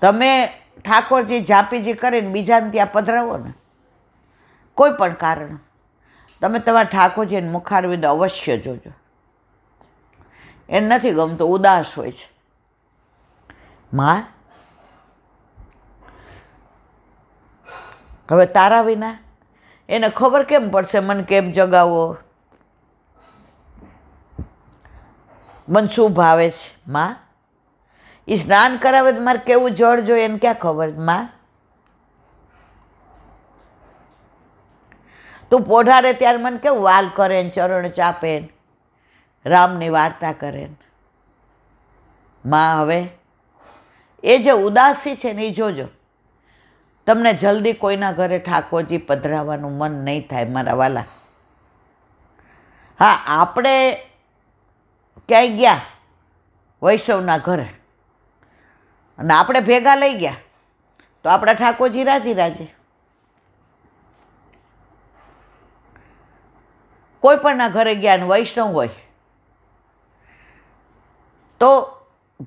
તમે ઠાકોરજી ઝાપીજી કરીને બીજાને ત્યાં પધરાવો ને, કોઈ પણ કારણ, તમે તમારા ઠાકોરજીને મુખારવિંદ અવશ્ય જોજો. એને નથી ગમતું, ઉદાસ હોય છે. માં, હવે તારા વિના એને ખબર કેમ પડશે મને કેમ જગાવો, મને શું ભાવે છે? માં, એ સ્નાન કરાવે તો મારે કેવું જળ જોઈએ એને ક્યાં ખબર? માં, તું પોઢારે ત્યારે મને કેવું વાલ કરે ને ચરણ ચાપે ને રામની વાર્તા કરે ને. માં, હવે એ જે ઉદાસી છે ને એ જોજો, તમને જલ્દી કોઈના ઘરે ઠાકોરજી પધરાવાનું મન નહીં થાય મારા વાલા. હા, આપણે ક્યાંય ગયા વૈષ્ણવના ઘરે અને આપણે ભેગા લઈ ગયા તો આપણા ઠાકોરજી રાજી રાજી. કોઈ પણના ઘરે ગયા ને વૈષ્ણવ હોય તો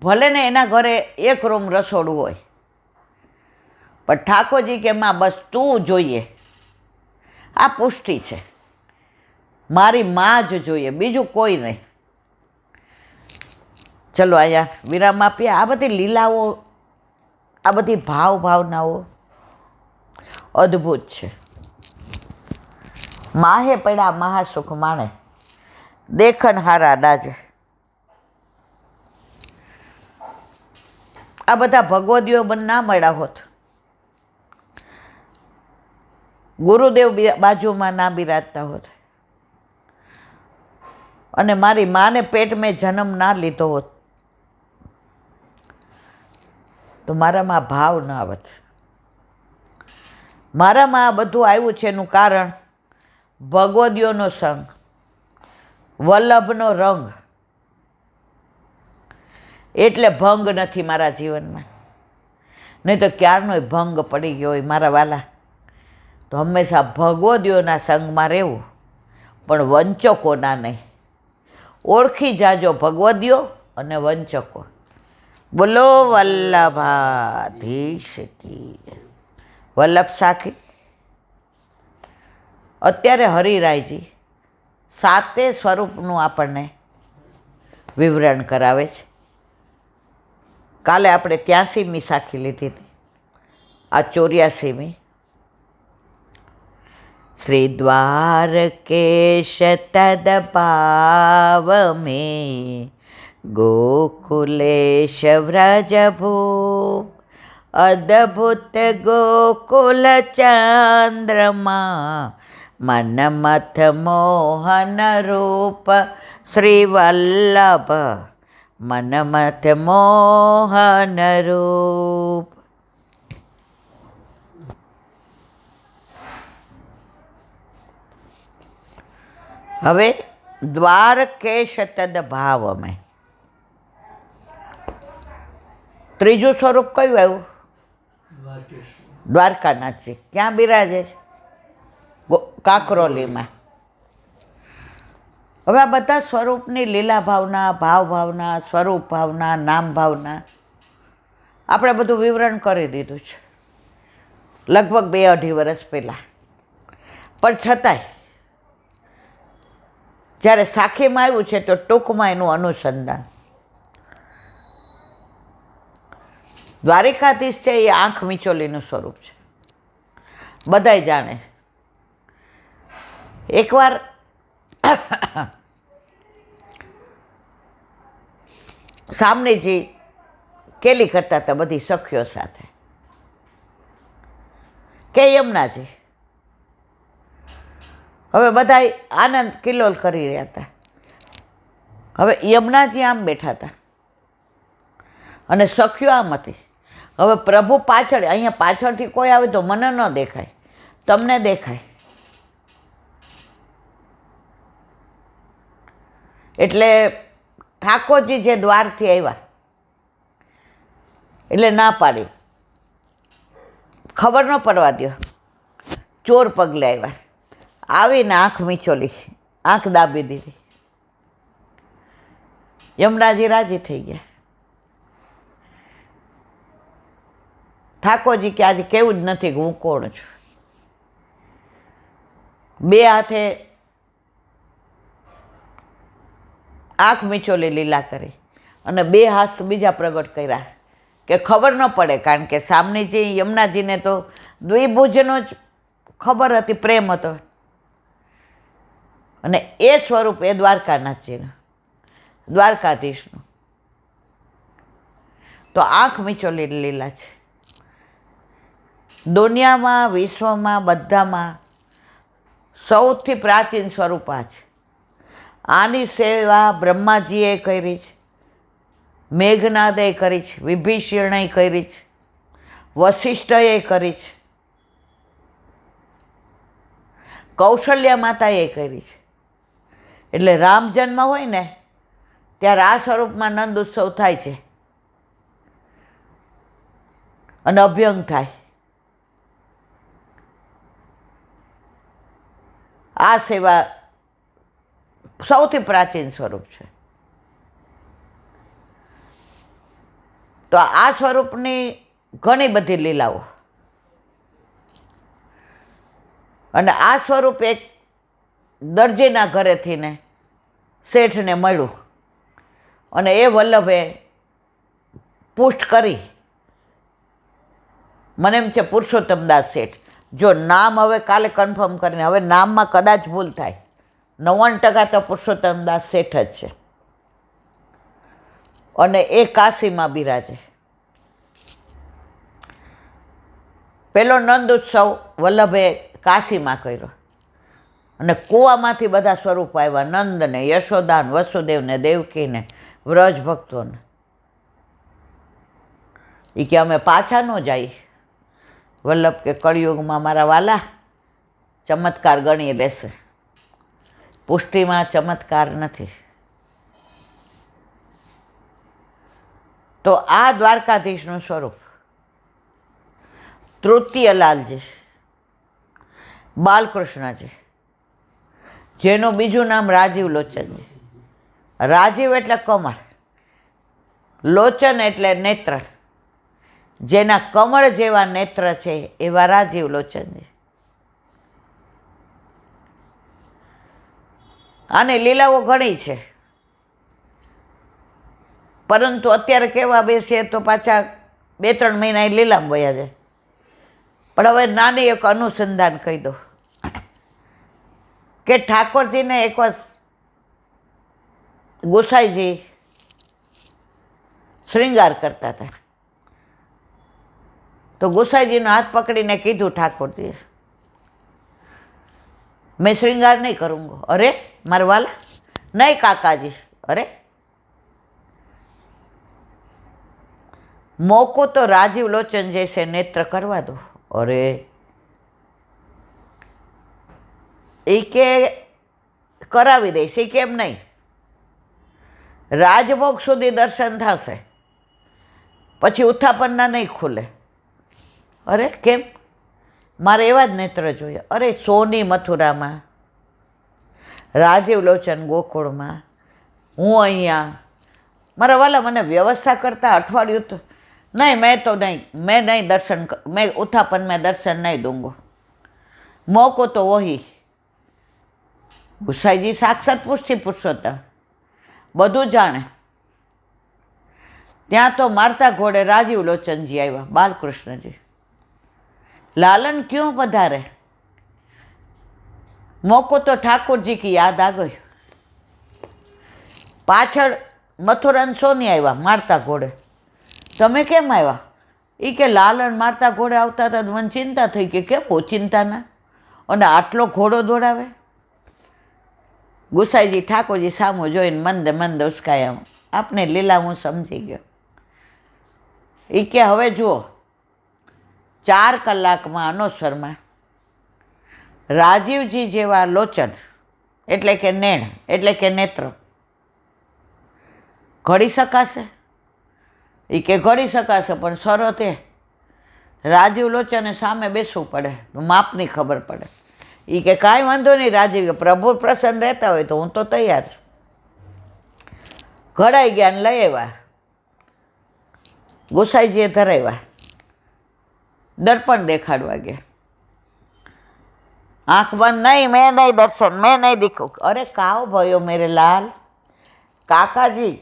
ભલે ને એના ઘરે એક રૂમ રસોડું હોય, પણ ઠાકોરજી કે માં બસ તું જોઈએ, આ પુષ્ટિ છે, મારી માં જ જોઈએ, બીજું કોઈ નહીં. ચલો અહીંયા વિરામ આપીએ. આ બધી લીલાઓ, આ બધી ભાવનાઓ અદ્ભુત છે. માહે પડ્યા મહાસુખ માણે, દેખન હારા દાજે. આ બધા ભગવદીઓ મને ના મળ્યા હોત, ગુરુદેવ બાજુમાં ના બિરાજતા હોત અને મારી માને પેટ મેં જન્મ ના લીધો હોત તો મારામાં ભાવ ના આવત. મારામાં આ બધું આવ્યું છે એનું કારણ ભગવદીઓનો સંગ, વલ્લભનો રંગ. એટલે ભંગ નથી મારા જીવનમાં, નહીં તો ક્યારનો ભંગ પડી ગયો હોય મારા વાલા. તો હંમેશા ભગવદીઓના સંગમાં રહેવું, પણ વંચકોના નહીં. ઓળખી જાજો ભગવદીઓ અને વંચકો. બોલો વલ્લભાધીશ કી. વલ્લભ સાખી અત્યારે હરિરાયજી 7 સ્વરૂપનું આપણને વિવરણ કરાવે છે. કાલે આપણે 83મી સાખી લીધી હતી, આ 84મી. શ્રી દ્વારકેશ તદપાવ મેં ગોકુલેશ વ્રજભૂ અદ્ભુત ગોકુલ ચંદ્રમા મનમથ મોહન રૂપ શ્રી વલ્લભ મનમથ મોહન રૂપ. હવે દ્વારકેશ તદ ભાવ મેં ત્રીજું સ્વરૂપ કયું આવ્યું? દ્વારકાનાથજી. ક્યાં બિરાજે છે? કાકરોલીમાં. હવે આ બધા સ્વરૂપની લીલા ભાવના, ભાવ ભાવના, સ્વરૂપ ભાવના, નામ ભાવના આપણે બધું વિવરણ કરી દીધું છે લગભગ 2-2.5 વર્ષ પહેલાં. પણ છતાંય જ્યારે સાખીમાં આવ્યું છે તો ટૂંકમાં એનું અનુસંધાન. દ્વારિકાધીશ છે એ આંખ મીચોલીનું સ્વરૂપ છે, બધાય જાણે. એકવાર સામનેજી કેલી કરતા હતા બધી સખીઓ સાથે કે યમુનાજી. હવે બધા આનંદ કિલ્લોલ કરી રહ્યા હતા. હવે યમુનાજી આમ બેઠા હતા અને સખીઓ આમ હતી. હવે પ્રભુ પાછળ, અહીંયા પાછળથી કોઈ આવે તો મને ન દેખાય, તમને દેખાય. એટલે ઠાકોરજી જે દ્વારથી આવ્યા એટલે ના પાડી, ખબર ન પડવા દો. ચોર પગલે આવ્યા, આવીને આંખ મીચોલી, આંખ દાબી દીધી. યમુનાજી રાજી થઈ ગયા. ઠાકોરજી કે આજે કેવું જ નથી કે હું કોણ છું. બે હાથે આંખ મીચોલી લીલા કરી અને બે હાથ બીજા પ્રગટ કર્યા કે ખબર ન પડે, કારણ કે સામનેજી યમુનાજીને તો દ્વિભુજનો જ ખબર હતી, પ્રેમ હતો. અને એ સ્વરૂપ એ દ્વારકાનાથજીનું, દ્વારકાધીશનું. તો આંખ મીચોલી લીલા છે. દુનિયામાં, વિશ્વમાં, બધામાં સૌથી પ્રાચીન સ્વરૂપ આ છે. આની સેવા બ્રહ્માજીએ કરી છે, મેઘનાદે કરી છે, વિભીષણે કરી છે, વશિષ્ઠએ કરી છે, કૌશલ્યા માતાએ કરી છે. એટલે રામ જન્મ હોય ને ત્યારે આ સ્વરૂપમાં નંદ ઉત્સવ થાય છે અને અભ્યંગ થાય. આ સેવા સૌથી પ્રાચીન સ્વરૂપ છે. તો આ સ્વરૂપની ઘણી બધી લીલાઓ, અને આ સ્વરૂપ એક દરજીના ઘરેથી ને શેઠને મળ્યું અને એ વલ્લભે પુષ્ટ કરી. મને એમ છે પુરુષોત્તમદાસ શેઠ, જો નામ હવે કાલે કન્ફર્મ કરીને, હવે નામમાં કદાચ ભૂલ થાય, 99% તો પુરુષોત્તમદાસ શેઠ જ છે. અને એ કાશીમાં બિરાજે. પેલો નંદ ઉત્સવ વલ્લભે કાશીમાં કર્યો અને કૂવામાંથી બધા સ્વરૂપો આવ્યા, નંદને, યશોદાન, વસુદેવને, દેવકીને, વ્રજ ભક્તોને. એ કે અમે પાછા ન જાય. વલ્લભ કે કળિયુગમાં મારા વાલા ચમત્કાર ગણી લેશે, પુષ્ટિમાં ચમત્કાર નથી. તો આ દ્વારકાધીશનું સ્વરૂપ તૃતીયલાલજી, બાલકૃષ્ણજી, જેનું બીજું નામ રાજીવ લોચનજી. રાજીવ એટલે કમળ, લોચન એટલે નેત્ર. જેના કમળ જેવા નેત્ર છે એવા રાજીવ લોચનજી. આની લીલાઓ ઘણી છે, પરંતુ અત્યારે કહેવા બેસીએ તો પાછા 2-3 મહિના એ લીલામાં વયા જાય. પણ હવે નાની એક અનુસંધાન કહી દો કે ઠાકોરજીને એક વાર ગોસાઈજી શ્રૃંગાર કરતા હતા. તો ગોસાઈજીનો હાથ પકડીને કીધું ઠાકોરજીએ, મેં શ્રૃંગાર નહીં કरूँगा. અરે મારા વાલા, નહીં કાકાજી. અરે મોકો તો રાજીવ લોચન જૈસે નેત્ર કરવા દો. અરે એ કે કરાવી દઈશ. એ કેમ નહીં, રાજભોગ સુધી દર્શન થશે, પછી ઉત્થાપનના નહીં ખુલે. અરે કેમ, મારે એવા જ નેત્ર જોઈએ. અરે સોની મથુરામાં, રાજીવ લોચન ગોકુળમાં, હું અહીંયા. મારા વાલા મને વ્યવસ્થા કરતા અઠવાડિયું તો નહીં, मैं नहीं दर्शन, मैं उत्थापन में दर्शन नहीं दूंगा. मौको तो वही. ગુસાઈજી સાક્ષાત પુષ્ટિ પુરુષોત્તમ, બધું જાણે. ત્યાં તો મારતા ઘોડે રાજીવ લોચનજી આવ્યા, બાલકૃષ્ણજી. लालन क्यों पधारे? मौको तो ठाकुर जी की याद आ गई. पाछळ मथुरा सोनी आव्या मारता घोड़े. तमे केम आव्या? ई के लालन मारता घोड़े आवता था, मन चिंता थई के केम चिंता ना अने आटलो घोड़ो दौड़ावे. गुसाईजी ठाकुरजी सामो जोईने मंद मंद उस्काया. आपने लीला हूँ समझी गयो. ई के हवे जुओ 4 કલાકમાં અનોસરમાં રાજીવજી જેવા લોચન એટલે કે નેણ એટલે કે નેત્ર ઘડી શકાશે? એ કે ઘડી શકાશે, પણ શરત એ રાજીવ લોચને સામે બેસવું પડે, માપની ખબર પડે. એ કે કાંઈ વાંધો નહીં રાજીવ, પ્રભુ પ્રસન્ન રહેતા હોય તો હું તો તૈયાર છું. ઘડાઈ ગયા ને લઈ આવ્યા. ગોસાઈજીએ ધરાવ્યા. દર્પણ દેખાડવા ગયા. આંખ બંધ, નહીં મેં નહીં દર્શન, મેં નહીં દીખું. અરે કાઓ ભયો મેરે લાલ, કાકાજી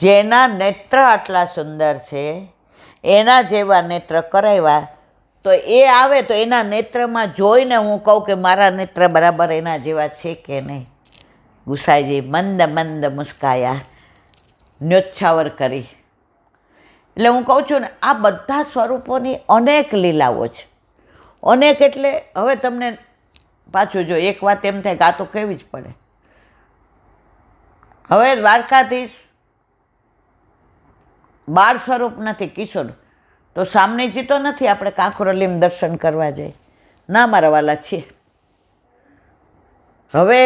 જેના નેત્ર આટલા સુંદર છે એના જેવા નેત્ર કરાવ્યા, તો એ આવે તો એના નેત્રમાં જોઈને હું કહું કે મારા નેત્ર બરાબર એના જેવા છે કે નહીં. ગુસાઈજી મંદ મંદ મુસ્કાયા, ન્યોચ્છાવર કરી. એટલે હું કહું છું ને, આ બધા સ્વરૂપોની અનેક લીલાઓ છે. અનેક એટલે હવે તમને પાછું જો એક વાત એમ થાય કે આ તો કેવી જ પડે. હવે દ્વારકાધીશ બાળ સ્વરૂપ નથી, કિશોર, તો સામનેજી તો નથી આપણે કાંકરોલીમ દર્શન કરવા જઈએ. ના મારા વાલા છીએ. હવે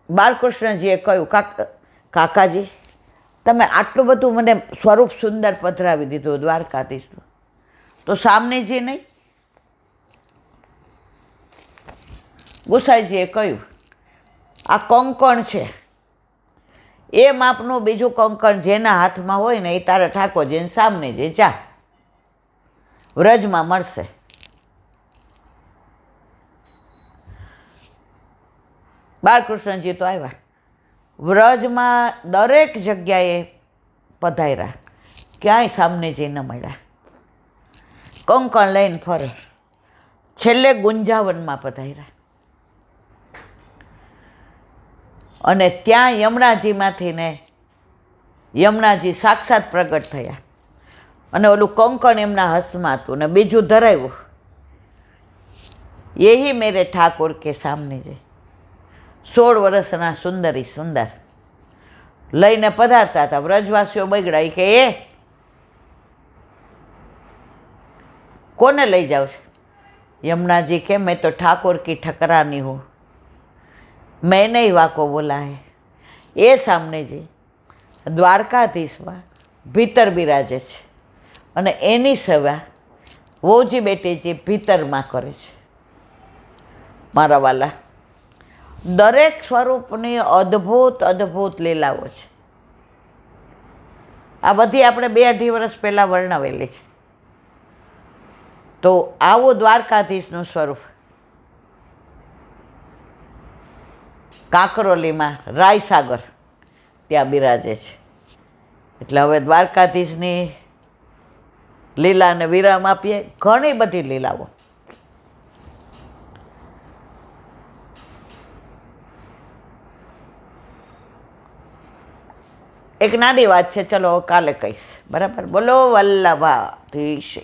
બાલકૃષ્ણજીએ કહ્યું, કાકાજી તમે આટલું બધું મને સ્વરૂપ સુંદર પધરાવી દીધું દ્વારકાધીશનું, તો સામનેજી નહીં? ગુસાઈજીએ કહ્યું, આ કંકણ છે, એ માપનું બીજું કંકણ જેના હાથમાં હોય ને એ તારા ઠાકોરજીને સામને જે જા, વ્રજમાં મળશે. બાલકૃષ્ણજી તો આવ્યા, વ્રજમાં દરેક જગ્યાએ પધાર્યા, ક્યાંય સામનેજી ન મળ્યા. કંકણ લઈને ફરે, છેલ્લે ગુંજાવનમાં પધાર્યા અને ત્યાં યમુનાજીમાંથી ને યમુનાજી સાક્ષાત પ્રગટ થયા અને ઓલું કંકણ એમના હસ્તમાં હતું ને બીજું ધરાવ્યું. યહી મેરે ઠાકોર કે સામને જે 16 વર્ષના સુંદરી સુંદર લઈને પધારતા હતા. વ્રજવાસીઓ બગડાઈ કે એ કોને લઈ જાવ છો? यमुना जी के मैं तो ठाकुर की ठकरानी हूँ, मैं नहीं वाको बोला है. એ સામનેજી દ્વારકાધીશમાં ભીતર બિરાજે છે અને એની સેવા વોજી બેટીજી ભીતરમાં કરે છે. મારા વાલા, દરેક સ્વરૂપની અદ્ભુત અદ્ભુત લીલાઓ છે. આ બધી આપણે 2-2.5 વર્ષ પહેલાં વર્ણવેલી છે. તો આવું દ્વારકાધીશનું સ્વરૂપ કાંકરોલીમાં રાયસાગર ત્યાં બિરાજે છે. એટલે હવે દ્વારકાધીશની લીલાને વિરામ આપીએ. ઘણી બધી લીલાઓ. એક નાની વાત છે, ચલો કાલે કહીશ. બરાબર? બોલો વલ્લભાધીશ.